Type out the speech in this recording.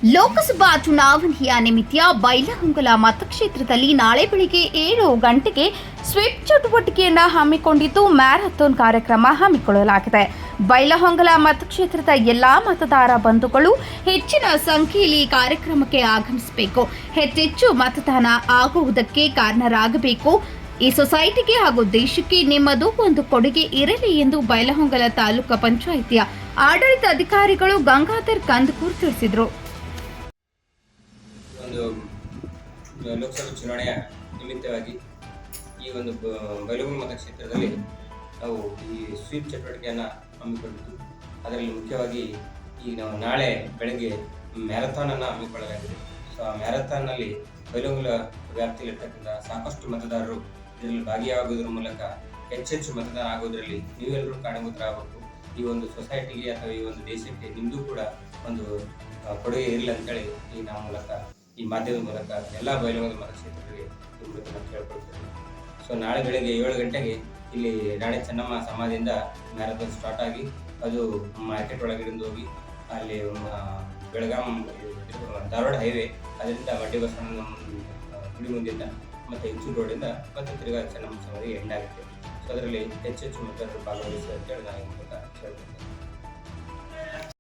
ಲೋಕಸಭಾ ಚುನಾವಣೆಯ ನಿಮಿತ್ತ ಬೈಲಹೊಂಗಲ ಮತಕ್ಷೇತ್ರದಲ್ಲಿ ನಾಳೆ ಬೆಳಿಗ್ಗೆ 7 ಗಂಟೆಗೆ ಸ್ವೀಪ್ ಚಟುವಟಿಕೆಯನ್ನು ಹಮ್ಮಿಕೊಂಡಿದ್ದು ಮ್ಯಾರಥಾನ್ ಕಾರ್ಯಕ್ರಮ ಹಮ್ಮಿಕೊಳ್ಳಲಾಗಿದೆ. ಬೈಲಹೊಂಗಲ ಮತಕ್ಷೇತ್ರದ ಎಲ್ಲಾ ಮತದಾರ ಬಂಧುಗಳು ಹೆಚ್ಚಿನ ಸಂಖ್ಯೆಯಲ್ಲಿ ಕಾರ್ಯಕ್ರಮಕ್ಕೆ ಆಗಮಿಸಬೇಕು. ಹೆಚ್ಚೆಚ್ಚು ಮತದಾನ ಆಗುವುದಕ್ಕೆ ಕಾರಣರಾಗಬೇಕು. ಈ ಸೊಸೈಟಿಗೆ ಹಾಗೂ ದೇಶಕ್ಕೆ ನಿಮ್ಮದು ಒಂದು ಕೊಡುಗೆ ಇರಲಿ ಎಂದು ಬೈಲಹೊಂಗಲ ತಾಲೂಕು ಪಂಚಾಯಿತಿಯ ಆಡಳಿತ ಅಧಿಕಾರಿಗಳು ಗಂಗಾಧರ್ ಕಂದಕೂರ್ ತಿಳಿಸಿದರು. ಒಂದು ಲೋಕಸಭಾ ಚುನಾವಣೆಯ ನಿಮಿತ್ತವಾಗಿ ಈ ಒಂದು ಬೈಲಹೊಂಗಲ ಮತಕ್ಷೇತ್ರದಲ್ಲಿ ನಾವು ಈ ಸ್ವೀಪ್ ಚಟುವಟಿಕೆಯನ್ನು ಹಮ್ಮಿಕೊಂಡಿದ್ದು, ಅದರಲ್ಲಿ ಮುಖ್ಯವಾಗಿ ಈಗ ನಾವು ನಾಳೆ ಬೆಳಗ್ಗೆ ಮ್ಯಾರಥಾನನ್ನು ಹಮ್ಮಿಕೊಳ್ಳಲಾಗಿದೆ. ಸೊ ಆ ಮ್ಯಾರಥಾನ್ನಲ್ಲಿ ಬೈಲಹೊಂಗಲ ವ್ಯಾಪ್ತಿಯಲ್ಲಿರ್ತಕ್ಕಂಥ ಸಾಕಷ್ಟು ಮತದಾರರು ಇದರಲ್ಲಿ ಭಾಗಿಯಾಗುವುದರ ಮೂಲಕ ಹೆಚ್ಚೆಚ್ಚು ಮತದಾನ ಆಗೋದರಲ್ಲಿ ನೀವೆಲ್ಲರೂ ಕಾರಣಭೂತರಾಗಬೇಕು. ಈ ಒಂದು ಸೊಸೈಟಿಗೆ ಅಥವಾ ಈ ಒಂದು ದೇಶಕ್ಕೆ ನಿಮ್ಮದು ಕೂಡ ಒಂದು ಕೊಡುಗೆ ಇರಲಿ ಅಂತೇಳಿ ಈ ಮಾಧ್ಯಮದ ಮೂಲಕ ಎಲ್ಲ ಬೈಲಹೊಂಗಲ ಮತಕ್ಷೇತ್ರಗಳಿಗೆ ಈ ಮೂಲಕ ನಾನು ಕೇಳ್ಕೊಳ್ತೇನೆ. ಸೊ ನಾಳೆ ಬೆಳಗ್ಗೆ 7 ಗಂಟೆಗೆ ಇಲ್ಲಿ ರಾಣಿ ಚೆನ್ನಮ್ಮ ಸಮಾಧಿಯಿಂದ ಮ್ಯಾರಥಾನ್ ಸ್ಟಾರ್ಟ್ ಆಗಿ ಅದು ಮಾರ್ಕೆಟ್ ಒಳಗಡೆ ಹೋಗಿ ಅಲ್ಲಿ ಬೆಳಗಾಂ ಧಾರವಾಡ ಹೈವೇ ಅದರಿಂದ ಮಡ್ಡಿ ಬಸವಣ್ಣನ ಗುಡಿ ಮುಂದಿಂದ ಮತ್ತು ಇಂಚೂರು ರೋಡಿಂದ ಮತ್ತು ತಿರುಗಾ ಚೆನ್ನಮ್ಮ ಸಮಾಧಿಗೆ ಎಂಡ್ ಆಗುತ್ತೆ. ಸೊ ಅದರಲ್ಲಿ ಹೆಚ್ಚೆಚ್ಚು ಮತದಾರರು ಭಾಗವಹಿಸಿ ಅಂತೇಳಿ ನಾನು ಈ ಮೂಲಕ ಹೇಳ್ತೇನೆ.